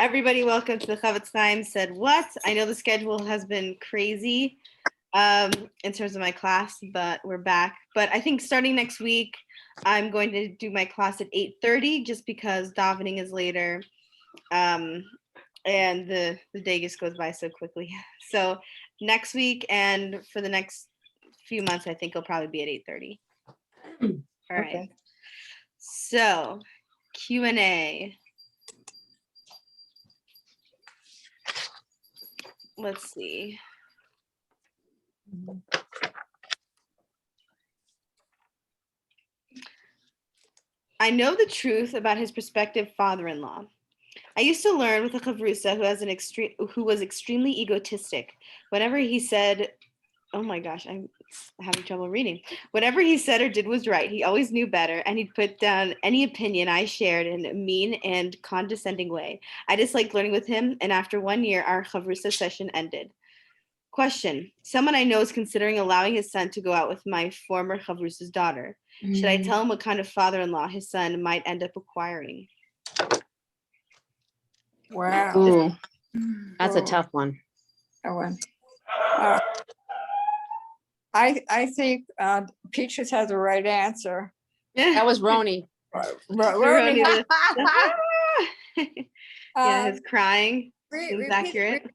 everybody, welcome to the Chofetz Chaim Said What? I know the schedule has been crazy in terms of my class, but we're back. But I think starting next week, I'm going to do my class at 8:30 just because davening is later. And the day just goes by so quickly. So next week and for the next few months, I think it'll probably be at 8:30. All right. Okay. So Q&A. Let's see. I know the truth about his prospective father-in-law. I used to learn with a chavrusa who was extremely egotistic. Whenever he said, oh my gosh, I'm having trouble reading. Whatever he said or did was right. He always knew better, and he'd put down any opinion I shared in a mean and condescending way. I disliked learning with him, and after 1 year, our chavrusa session ended. Question. Someone I know is considering allowing his son to go out with my former chavrusa's daughter. Should I tell him what kind of father-in-law his son might end up acquiring? Wow. Ooh, that's a tough one. That one. I think Peaches has the right answer. That was Roni. Roni. Yeah, his crying is accurate.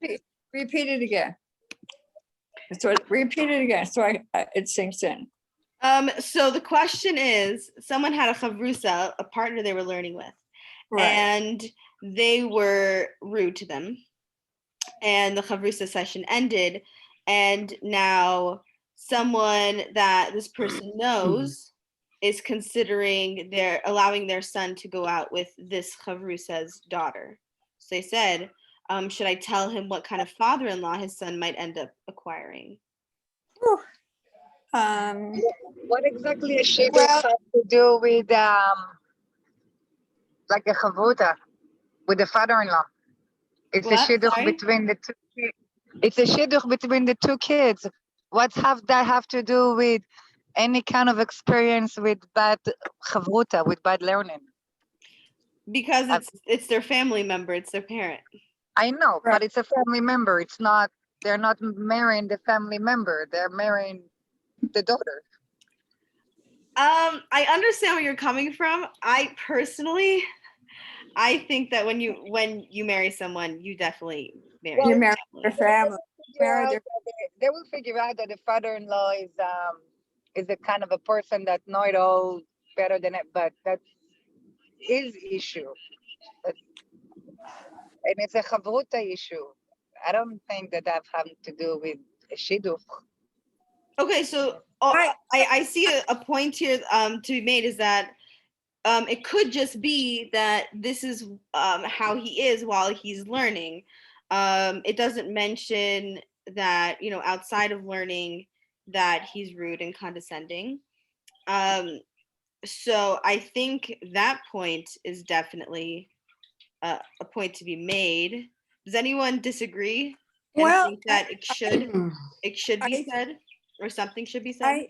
Repeat it again. So repeat it again so it sinks in. So the question is, someone had a chavrusa, a partner they were learning with, Right. and they were rude to them, and the chavrusa session ended, and now someone that this person knows is considering allowing their son to go out with this chavrusa's daughter. So they said, should I tell him what kind of father-in-law his son might end up acquiring? What exactly is she have to do with like a chavruta with the father-in-law? It's a shidduch between the two kids. It's a shidduch between the two kids. What's that have to do with any kind of experience with bad chavruta, with bad learning? Because it's their family member, it's their parent. I know, right. But it's a family member. It's not. They're not marrying the family member. They're marrying the daughter. I understand where you're coming from. I personally think that when you marry someone, you definitely marry their family. They will figure out that the father-in-law is a kind of a person that know it all better than it, but that's his issue. And it's a chavruta issue. I don't think that has to do with a shidduch. Okay, so I see a point here to be made is that it could just be that this is how he is while he's learning. It doesn't mention that, outside of learning that he's rude and condescending. So I think that point is definitely a point to be made. Does anyone disagree and think that it should be said, or something should be said?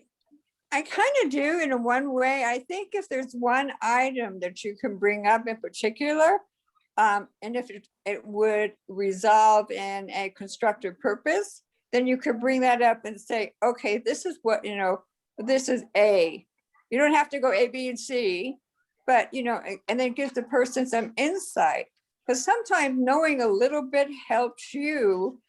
I kind of do in one way. I think if there's one item that you can bring up in particular, and if it would resolve in a constructive purpose, then you could bring that up and say, okay, this is what, this is A. You don't have to go A, B, and C, but, and then gives the person some insight. Because sometimes knowing a little bit helps you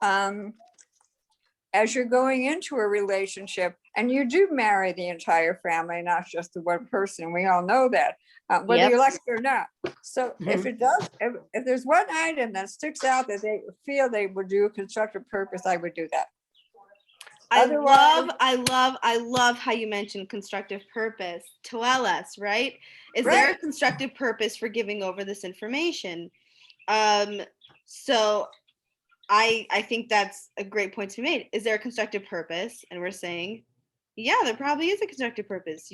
as you're going into a relationship, and you do marry the entire family, not just the one person. We all know that, whether you like it or not. So if there's one item that sticks out that they feel they would do a constructive purpose, I would do that. I love how you mentioned constructive purpose. Tell us, right? Is there a constructive purpose for giving over this information? So I think that's a great point to be made. Is there a constructive purpose? And we're saying, yeah, there probably is a constructive purpose.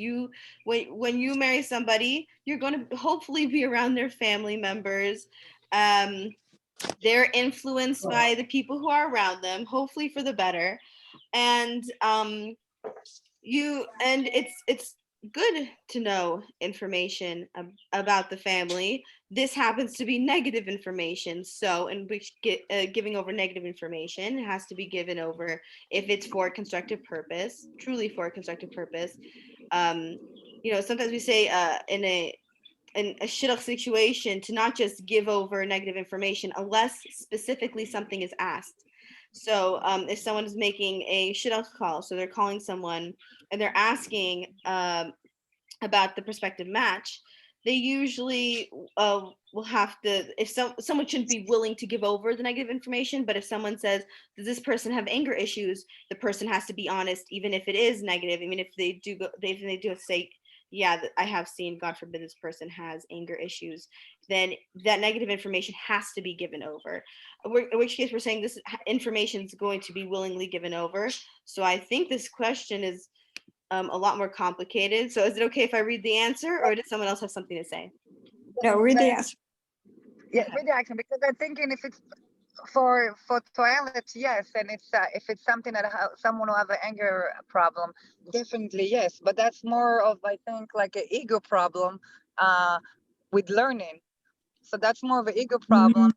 When you marry somebody, you're going to hopefully be around their family members. They're influenced by the people who are around them, hopefully for the better. And it's good to know information about the family, this happens to be negative information. So in which giving over negative information has to be given over if it's for a constructive purpose, truly for a constructive purpose. Sometimes we say in a shidduch situation to not just give over negative information unless specifically something is asked. So if someone is making a shidduch call, so they're calling someone and they're asking about the prospective match, they usually will have to, if someone shouldn't be willing to give over the negative information, but if someone says, does this person have anger issues, the person has to be honest, even if it is negative, even if they do say, yeah, I have seen, God forbid, this person has anger issues, then that negative information has to be given over. In which case we're saying this information is going to be willingly given over. So I think this question is a lot more complicated. So is it okay if I read the answer, or does someone else have something to say? No, read the answer. Yeah, read the answer, because I'm thinking if it's for toilet, yes, and it's if it's something that someone who have an anger problem, definitely yes. But that's more of, I think, like an ego problem with learning. So that's more of an ego problem.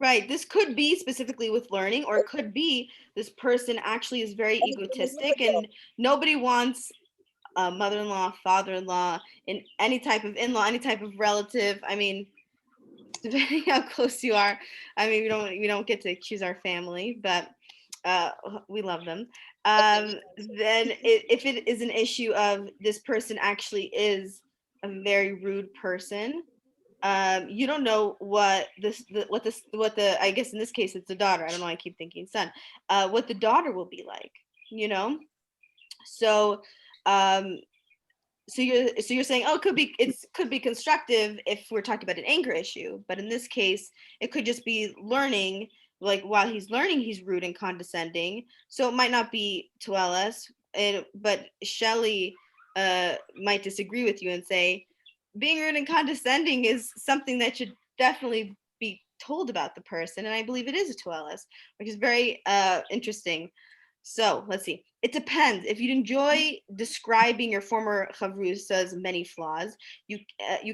Right. This could be specifically with learning, or it could be this person actually is very egotistic and nobody wants a mother-in-law, father-in-law, in any type of in-law, any type of relative. I mean, depending how close you are. I mean, we don't get to choose our family, but we love them. Then if it is an issue of this person actually is a very rude person, you don't know what I guess in this case it's the daughter. I don't know. I keep thinking son. What the daughter will be like, So, so you're saying, oh, it could be constructive if we're talking about an anger issue, but in this case, it could just be learning. Like while he's learning, he's rude and condescending. So it might not be to LS, but Shelley might disagree with you and say, being rude and condescending is something that should definitely be told about the person, and I believe it is a 2LS, which is very interesting. So let's see. It depends. If you enjoy describing your former chavrusa's many flaws, you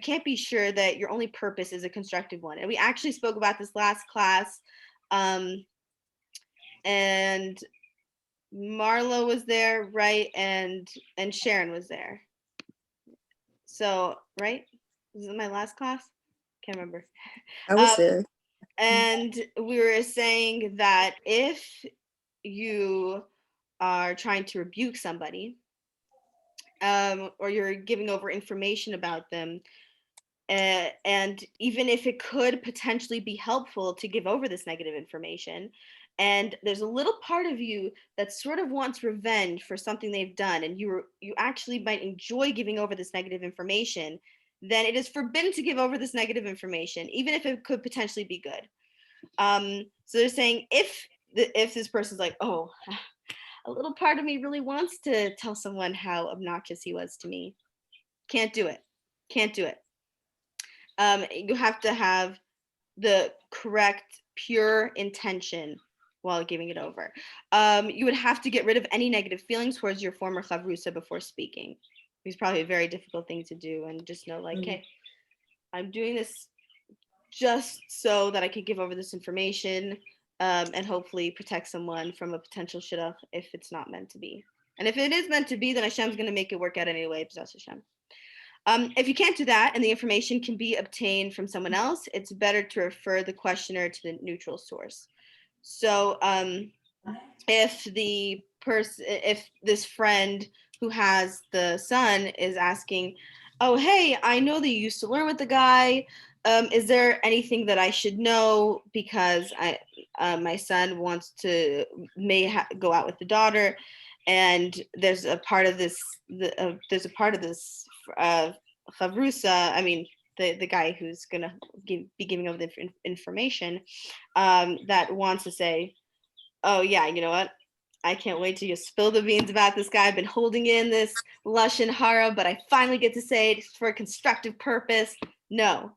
can't be sure that your only purpose is a constructive one. And we actually spoke about this last class, and Marlo was there, right? And Sharon was there. So, right? This is my last class? Can't remember. I was there. And we were saying that if you are trying to rebuke somebody, or you're giving over information about them, and even if it could potentially be helpful to give over this negative information, and there's a little part of you that sort of wants revenge for something they've done, and you actually might enjoy giving over this negative information, then it is forbidden to give over this negative information, even if it could potentially be good. So they're saying if this person's like, oh, a little part of me really wants to tell someone how obnoxious he was to me, can't do it. You have to have the correct, pure intention while giving it over. You would have to get rid of any negative feelings towards your former chavrusa before speaking. It's probably a very difficult thing to do, and just know, like, hey, I'm doing this just so that I could give over this information, and hopefully protect someone from a potential shidduch if it's not meant to be. And if it is meant to be, then Hashem's going to make it work out anyway, b'ezras Hashem. If you can't do that and the information can be obtained from someone else, it's better to refer the questioner to the neutral source. So if this friend who has the son is asking, oh, hey, I know that you used to learn with the guy. Is there anything that I should know, because my son may go out with the daughter, and there's a part of this chavrusa, I mean the guy who's gonna be giving over the information, that wants to say, oh yeah, you know what, I can't wait to just spill the beans about this guy. I've been holding in this lashon hara, but I finally get to say it for a constructive purpose. No,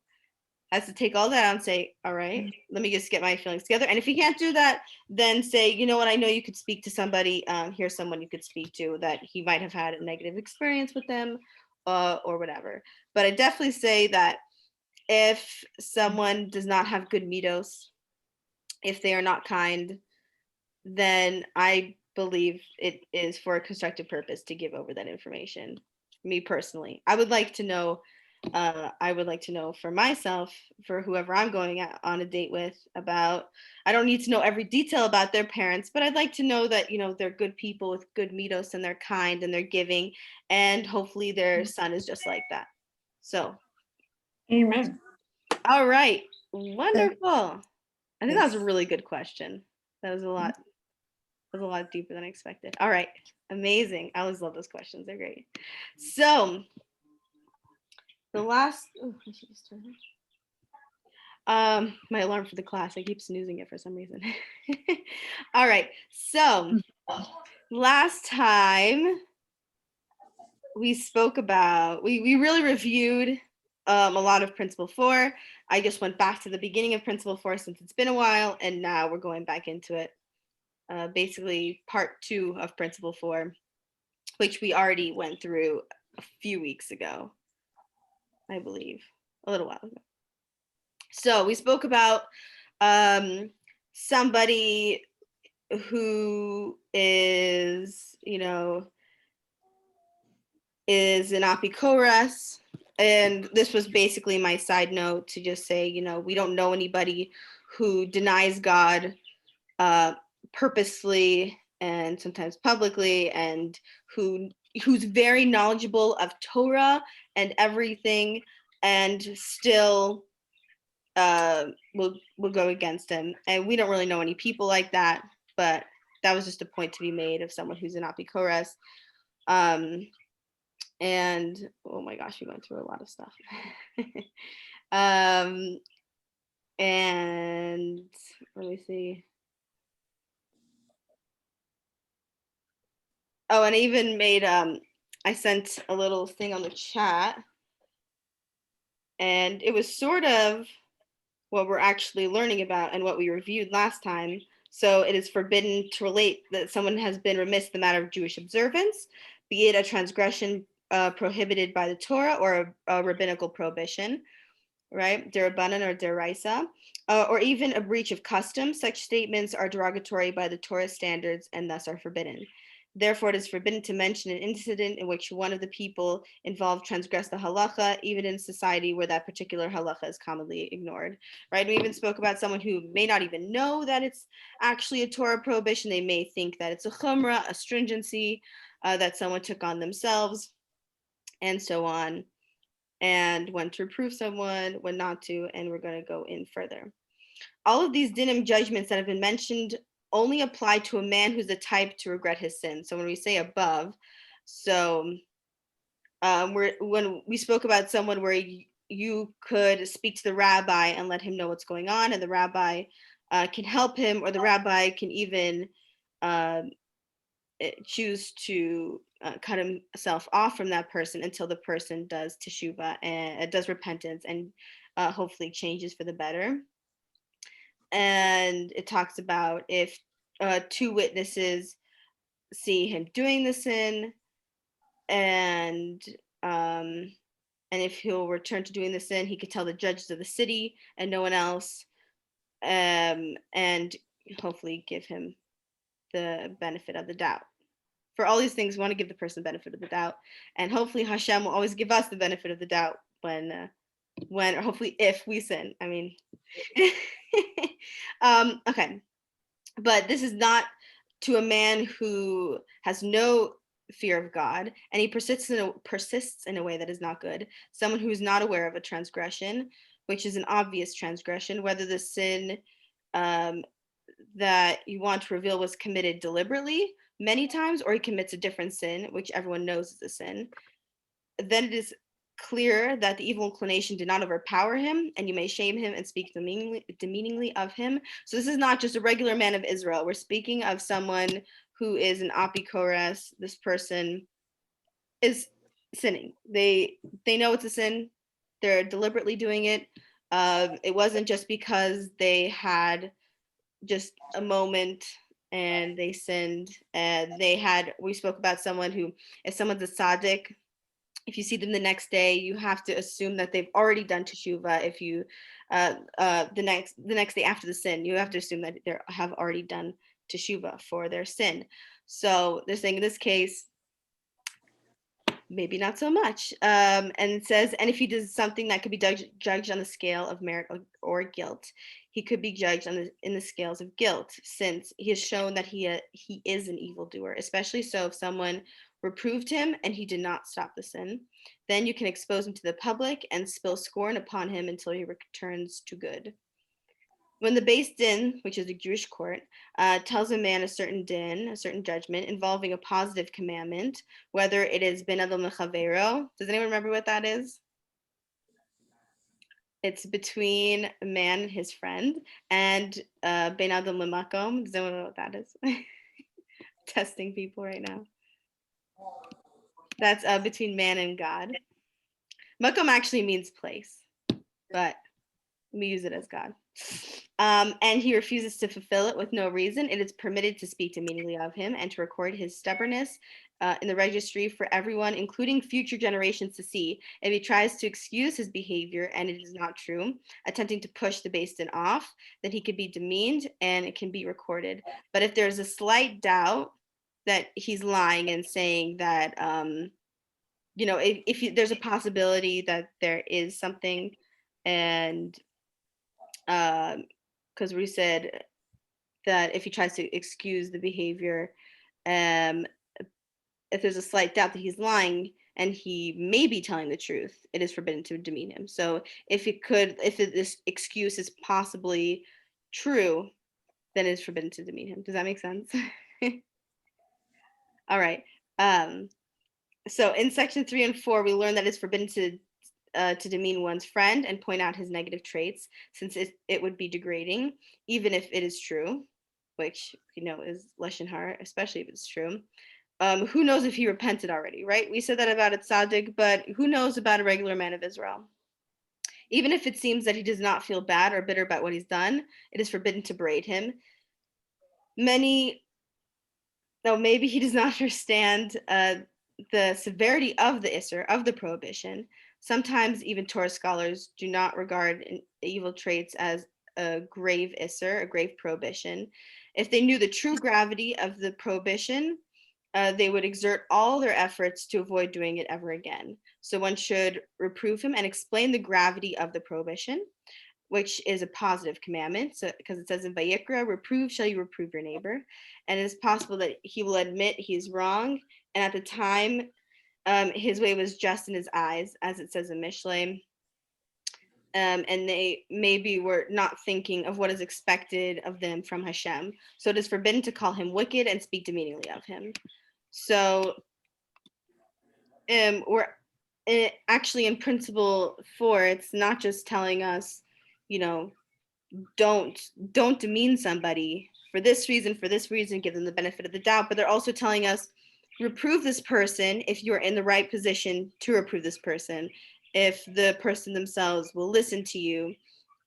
has to take all that out and say, all right, let me just get my feelings together. And if you can't do that, then say, you know what, I know you could speak to somebody. Here's someone you could speak to that he might have had a negative experience with them, or whatever. But I definitely say that if someone does not have good midos, if they are not kind, then I believe it is for a constructive purpose to give over that information. Me personally, I would like to know. I would like to know for myself, for whoever I'm going on a date with, about. I don't need to know every detail about their parents, but I'd like to know that they're good people with good mitos and they're kind and they're giving, and hopefully their son is just like that. So, Amen. all right, wonderful. I think that was a Yes. really good question. That was a lot. Was a lot deeper than I expected. All right, amazing. I always love those questions. They're great. So the last, I should just turn my alarm for the class. I keep snoozing it for some reason. All right. So last time we spoke about, we really reviewed a lot of Principle 4. I just went back to the beginning of Principle 4 since it's been a while, and now we're going back into it. Basically part 2 of Principle 4, which we already went through a few weeks ago, I believe, a little while ago. So we spoke about somebody who is an apikoros. And this was basically my side note to just say, we don't know anybody who denies God purposely and sometimes publicly, and who's very knowledgeable of Torah and everything, and still will go against him. And we don't really know any people like that, but that was just a point to be made of someone who's an apikoros. And oh my gosh, we went through a lot of stuff. And let me see. Oh, and I even made I sent a little thing on the chat, and it was sort of what we're actually learning about and what we reviewed last time. So it is forbidden to relate that someone has been remiss in the matter of Jewish observance, be it a transgression prohibited by the Torah or a rabbinical prohibition, right? Derabanan or deraisa, or even a breach of custom. Such statements are derogatory by the Torah standards and thus are forbidden. Therefore, it is forbidden to mention an incident in which one of the people involved transgressed the halacha, even in society where that particular halacha is commonly ignored, right? We even spoke about someone who may not even know that it's actually a Torah prohibition. They may think that it's a chumrah, a stringency that someone took on themselves, and so on, and when to reprove someone, when not to, and we're going to go in further. All of these dinim judgments that have been mentioned only apply to a man who's the type to regret his sin. So when we say above, so when we spoke about someone where you could speak to the rabbi and let him know what's going on, and the rabbi can help him, or the rabbi can even choose to cut himself off from that person until the person does teshuvah and does repentance and hopefully changes for the better. And it talks about if 2 witnesses see him doing the sin, and if he'll return to doing the sin, he could tell the judges of the city and no one else, and hopefully give him the benefit of the doubt. For all these things, we want to give the person benefit of the doubt, and hopefully Hashem will always give us the benefit of the doubt when or hopefully if we sin. I mean, okay, but this is not to a man who has no fear of God, and he persists in a way that is not good. Someone who is not aware of a transgression, which is an obvious transgression, whether the sin that you want to reveal was committed deliberately many times, or he commits a different sin, which everyone knows is a sin. Then it is clear that the evil inclination did not overpower him, and you may shame him and speak demeaningly of him. So this is not just a regular man of Israel. We're speaking of someone who is an apikoros. This person is sinning. They know it's a sin. They're deliberately doing it. It wasn't just because they had just a moment and they sinned. And we spoke about someone who, if someone's a tzaddik, if you see them the next day, you have to assume that they've already done teshuvah. If you the next day after the sin, you have to assume that they have already done teshuvah for their sin. So they're saying in this case, maybe not so much. And it says, and if he does something that could be judged on the scale of merit or guilt, he could be judged in the scales of guilt, since he has shown that he is an evildoer. Especially so if someone reproved him and he did not stop the sin, then you can expose him to the public and spill scorn upon him until he returns to good. When the Beis Din, which is the Jewish court, tells a man a certain din, a certain judgment involving a positive commandment, whether it is ben adam lechavero, does anyone remember what that is? It's between a man and his friend, and ben adam lemakom. Does anyone know what that is? Testing people right now. That's between man and God. Makom actually means place, but we use it as God. And he refuses to fulfill it with no reason. It is permitted to speak demeaningly of him and to record his stubbornness in the registry for everyone, including future generations, to see. If he tries to excuse his behavior and it is not true, attempting to push the Beis Din off, then he could be demeaned and it can be recorded. But if there's a slight doubt that he's lying and saying that, if there's a possibility that there is something, and because we said that if he tries to excuse the behavior, if there's a slight doubt that he's lying and he may be telling the truth, it is forbidden to demean him. So if this excuse is possibly true, then it is forbidden to demean him. Does that make sense? All right. So in section 3 and 4, we learn that it's forbidden to demean one's friend and point out his negative traits, since it would be degrading, even if it is true, which is lashon hara, especially if it's true. Who knows if he repented already, right? We said that about a tzaddik, but who knows about a regular man of Israel? Even if it seems that he does not feel bad or bitter about what he's done, it is forbidden to berate him. Maybe he does not understand the severity of the Isser, of the prohibition. Sometimes even Torah scholars do not regard evil traits as a grave Isser, a grave prohibition. If they knew the true gravity of the prohibition, they would exert all their efforts to avoid doing it ever again. So one should reprove him and explain the gravity of the prohibition, which is a positive commandment. So, because it says in Vayikra, reprove shall you reprove your neighbor. And it is possible that he will admit he is wrong. And at the time, his way was just in his eyes, as it says in Mishlei. And they maybe were not thinking of what is expected of them from Hashem. So it is forbidden to call him wicked and speak demeaningly of him. So we're actually in principle 4, it's not just telling us, don't demean somebody for this reason, give them the benefit of the doubt, but they're also telling us, reprove this person if you're in the right position to reprove this person, if the person themselves will listen to you,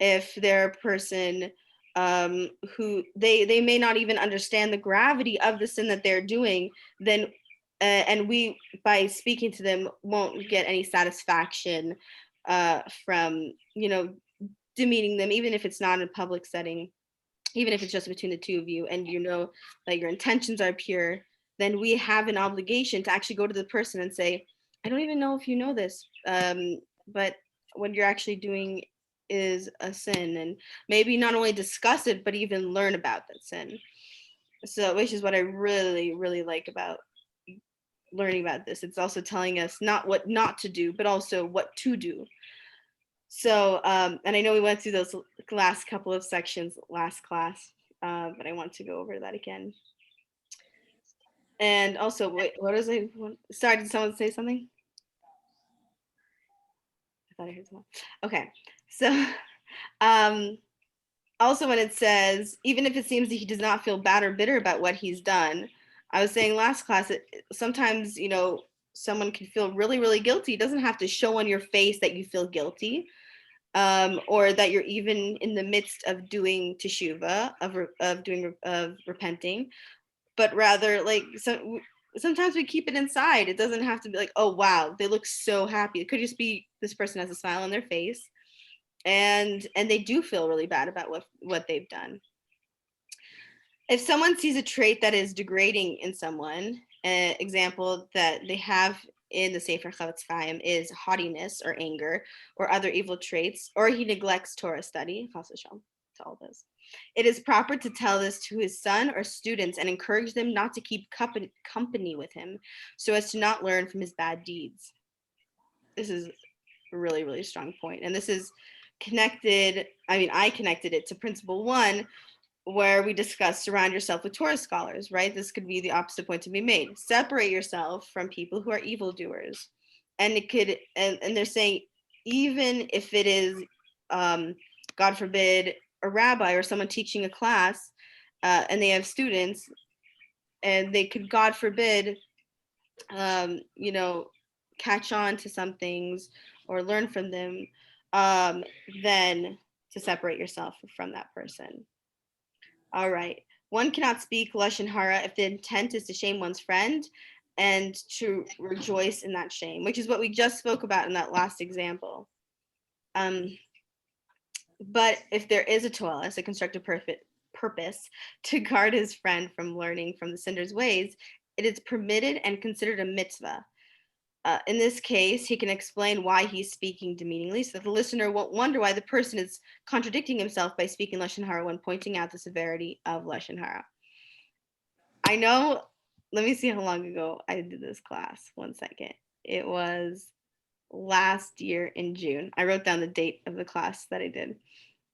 if they're a person who they may not even understand the gravity of the sin that they're doing, then and we, by speaking to them, won't get any satisfaction from demeaning them, even if it's not in a public setting, even if it's just between the two of you, and that your intentions are pure, then we have an obligation to actually go to the person and say, I don't even know if you know this, but what you're actually doing is a sin, and maybe not only discuss it, but even learn about that sin. So, which is what I really, really like about learning about this. It's also telling us not what not to do, but also what to do. So, and I know we went through those last couple of sections last class, but I want to go over that again. And also, what was I? Sorry, did someone say something? I thought I heard someone. Okay, so also when it says, even if it seems that he does not feel bad or bitter about what he's done, I was saying last class, sometimes, someone can feel really, really guilty. It doesn't have to show on your face that you feel guilty, or that you're even in the midst of doing teshuva, of repenting, but rather, sometimes we keep it inside. It doesn't have to be like, oh wow, they look so happy. It could just be this person has a smile on their face, and they do feel really bad about what they've done. If someone sees a trait that is degrading in someone, an example that they have in the Sefer Chofetz Chaim is haughtiness or anger or other evil traits, or he neglects Torah study, HaLashon, to all this. It is proper to tell this to his son or students and encourage them not to keep company with him so as to not learn from his bad deeds. This is a really, really strong point. And this is connected, I connected it to principle 1, where we discuss surround yourself with Torah scholars, right? This could be the opposite point to be made. Separate yourself from people who are evildoers. And it could, and they're saying, even if it is, God forbid, a rabbi or someone teaching a class, and they have students, and they could, God forbid, catch on to some things or learn from them, then to separate yourself from that person. All right. One cannot speak Lashon Hara if the intent is to shame one's friend and to rejoice in that shame, which is what we just spoke about in that last example. But if there is a toelis, a constructive purpose to guard his friend from learning from the sinner's ways, it is permitted and considered a mitzvah. In this case, he can explain why he's speaking demeaningly so that the listener won't wonder why the person is contradicting himself by speaking Lashon Hara when pointing out the severity of Lashon Hara. I know, let me see how long ago I did this class. 1 second. It was last year in June. I wrote down the date of the class that I did.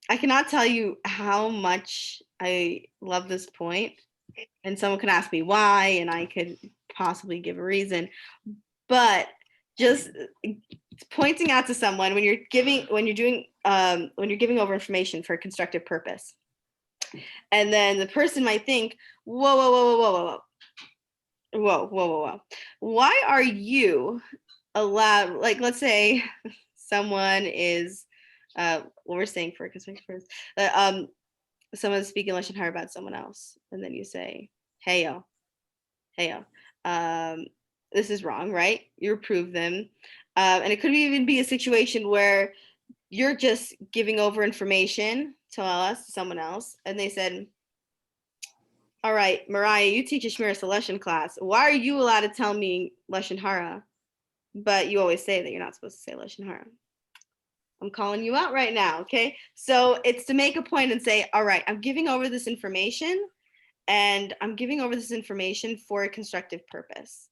I cannot tell you how much I love this point, and someone could ask me why, and I could possibly give a reason. But just pointing out to someone when you're giving over information for a constructive purpose, and then the person might think, whoa, why are you allowed? Like, let's say someone is, what we're saying for a constructive purpose, someone's speaking Lashon Hara about someone else, and then you say, hey yo, this is wrong, right? You reprove them. And it could even be a situation where you're just giving over information to someone else, and they said, all right, Mariah, you teach a Shmiros HaLashon class. Why are you allowed to tell me Lashon Hara, but you always say that you're not supposed to say Lashon Hara? I'm calling you out right now, okay? So it's to make a point and say, all right, I'm giving over this information, and I'm giving over this information for a constructive purpose.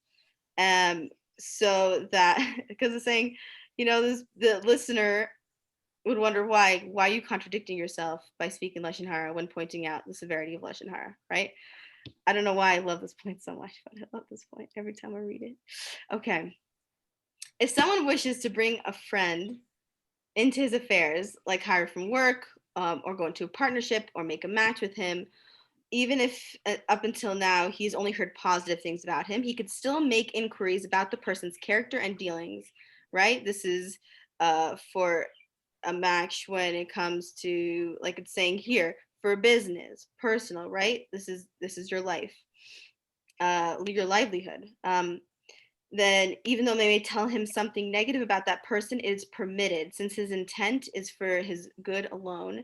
So that, because it's saying, the listener would wonder why are you contradicting yourself by speaking Lashon Hara when pointing out the severity of Lashon Hara, right? I don't know why I love this point so much, but I love this point every time I read it. Okay. If someone wishes to bring a friend into his affairs, like hire from work, or go into a partnership or make a match with him, even if up until now he's only heard positive things about him, he could still make inquiries about the person's character and dealings, right? This is for a match when it comes to, like it's saying here, for business, personal, right? This is your life, your livelihood. Then even though they may tell him something negative about that person, it is permitted, since his intent is for his good alone,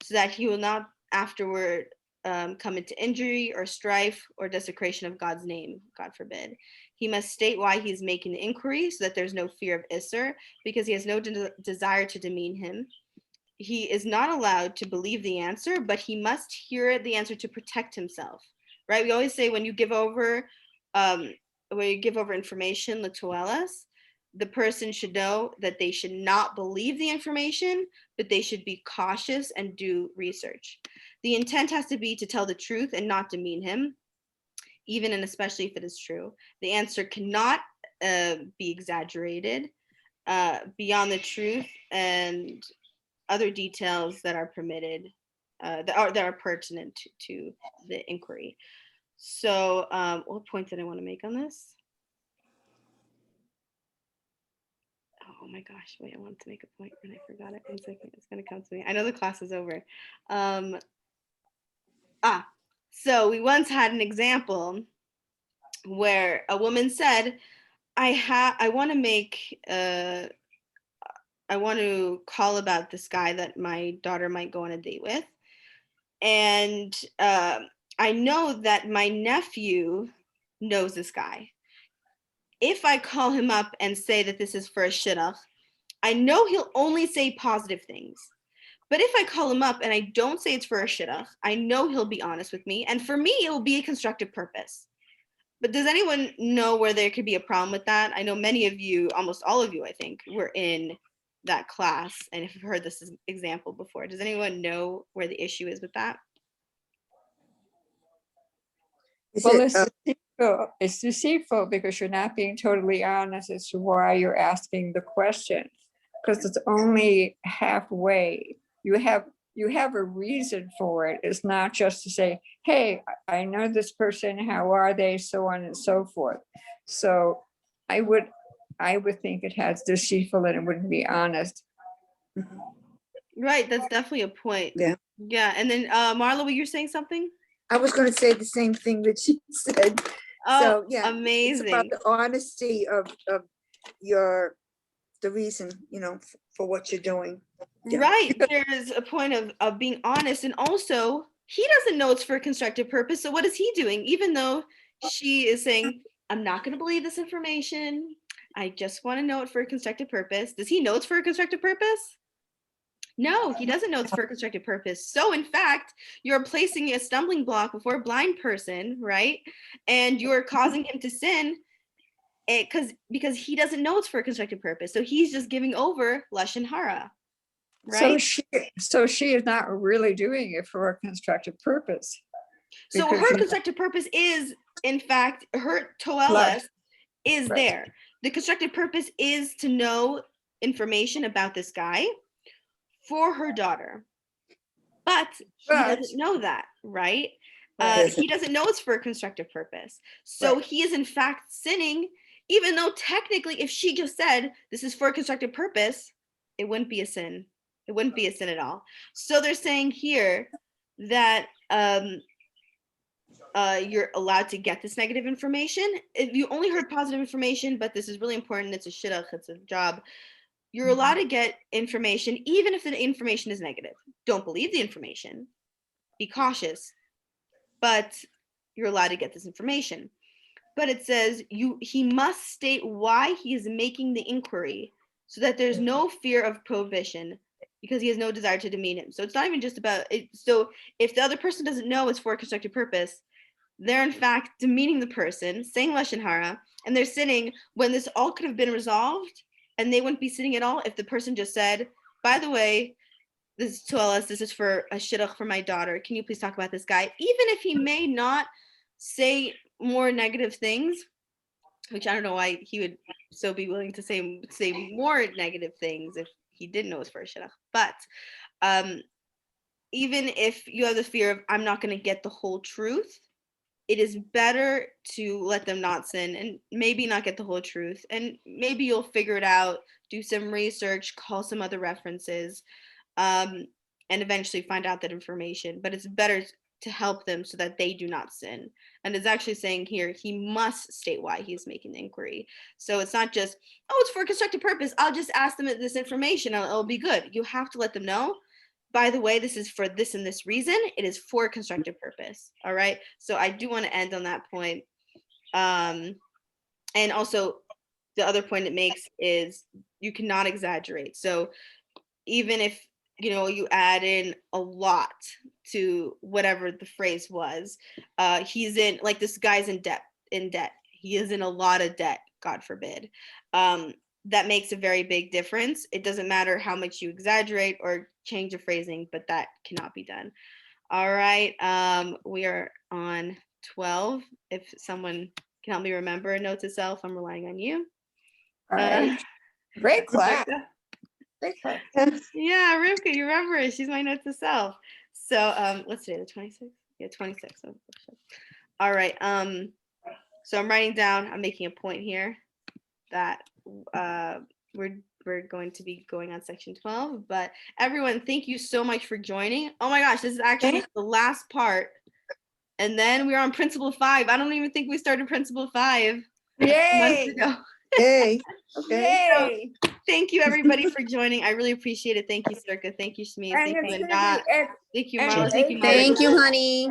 so that he will not afterward come into injury or strife or desecration of God's name, God forbid. He must state why he's making the inquiry so that there's no fear of Isser, because he has no desire to demean him. He is not allowed to believe the answer, but he must hear the answer to protect himself, right? We always say when you give over information, latuelas, the person should know that they should not believe the information, but they should be cautious and do research. The intent has to be to tell the truth and not demean him, even and especially if it is true. The answer cannot be exaggerated beyond the truth and other details that are permitted, that are pertinent to the inquiry. So what point did I want to make on this? Oh my gosh, wait, I wanted to make a point and I forgot it. 1 second, it's going to come to me. I know the class is over. So we once had an example where a woman said, I want to make I want to call about this guy that my daughter might go on a date with, and I know that my nephew knows this guy. If I call him up and say that this is for a shidduch, I know he'll only say positive things. But if I call him up and I don't say it's for a shidduch, I know he'll be honest with me. And for me, it will be a constructive purpose. But does anyone know where there could be a problem with that? I know many of you, almost all of you, I think, were in that class and have heard this example before. Does anyone know where the issue is with that? Well, it's deceitful because you're not being totally honest as to why you're asking the question, because it's only halfway. You have a reason for it. It's not just to say, hey, I know this person, how are they, so on and so forth. So I would think it has deceitful and it wouldn't be honest. Right, that's definitely a point. Yeah, and then Marla, were you saying something? I was going to say the same thing that she said. Oh, so yeah, amazing. It's about the honesty of the reason, for what you're doing. Yeah. Right. There's a point of being honest. And also, he doesn't know it's for a constructive purpose. So what is he doing? Even though she is saying, I'm not going to believe this information. I just want to know it for a constructive purpose. Does he know it's for a constructive purpose? No, he doesn't know it's for a constructive purpose. So in fact, you're placing a stumbling block before a blind person, right? And you're causing him to sin because he doesn't know it's for a constructive purpose. So he's just giving over Lashon Hara. Right? So she is not really doing it for a constructive purpose. So her constructive purpose is, in fact, her toeles is right there. The constructive purpose is to know information about this guy for her daughter. But he doesn't know that, right? He doesn't know it's for a constructive purpose. So he is, in fact, sinning, even though technically, if she just said, this is for a constructive purpose, it wouldn't be a sin. It wouldn't be a sin at all. So they're saying here that you're allowed to get this negative information. If you only heard positive information, but this is really important, it's a shidduch, it's a job. You're allowed to get information, even if the information is negative. Don't believe the information. Be cautious. But you're allowed to get this information. But it says he must state why he is making the inquiry so that there's no fear of prohibition, because he has no desire to demean him. So it's not even just about it. So if the other person doesn't know it's for a constructive purpose, they're in fact demeaning the person, saying Lashon Hara, and they're sinning when this all could have been resolved, and they wouldn't be sinning at all if the person just said, by the way, this is to us, this is for a shidduch for my daughter. Can you please talk about this guy? Even if he may not say more negative things, which I don't know why he would so be willing to say more negative things if he didn't know it was for a shidduch. But even if you have the fear of, I'm not going to get the whole truth, it is better to let them not sin and maybe not get the whole truth. And maybe you'll figure it out, do some research, call some other references, and eventually find out that information. But it's better to help them so that they do not sin. And it's actually saying here, he must state why he's making the inquiry. So it's not just, oh, it's for a constructive purpose, I'll just ask them this information, it'll be good. You have to let them know, by the way, this is for this and this reason. It is for a constructive purpose. All right. So I do want to end on that point. And also the other point it makes is you cannot exaggerate. So even if, you add in a lot to whatever the phrase was, he's in, like, this guy's in debt. He is in a lot of debt, God forbid. That makes a very big difference. It doesn't matter how much you exaggerate or change the phrasing, but that cannot be done. All right. We are on 12. If someone can help me remember, note to self, I'm relying on you. All right. Great class. Yeah, Rivka, you remember it. She's my note to self. So what's today, the 26th? Yeah, 26th. All right. So I'm writing down, I'm making a point here that we're going to be going on section 12, but everyone, thank you so much for joining. Oh my gosh, this is actually the last part And then we were on Principle 5. I don't even think we started Principle 5 months Yay! ago. Yay, okay. Yay! Thank you, everybody, for joining. I really appreciate it. Thank you, Circa. Thank you, Shmiros. And Thank you, it's gonna Andat. be Thank you, and Marla. it's Thank you, Marla. Thank you, honey.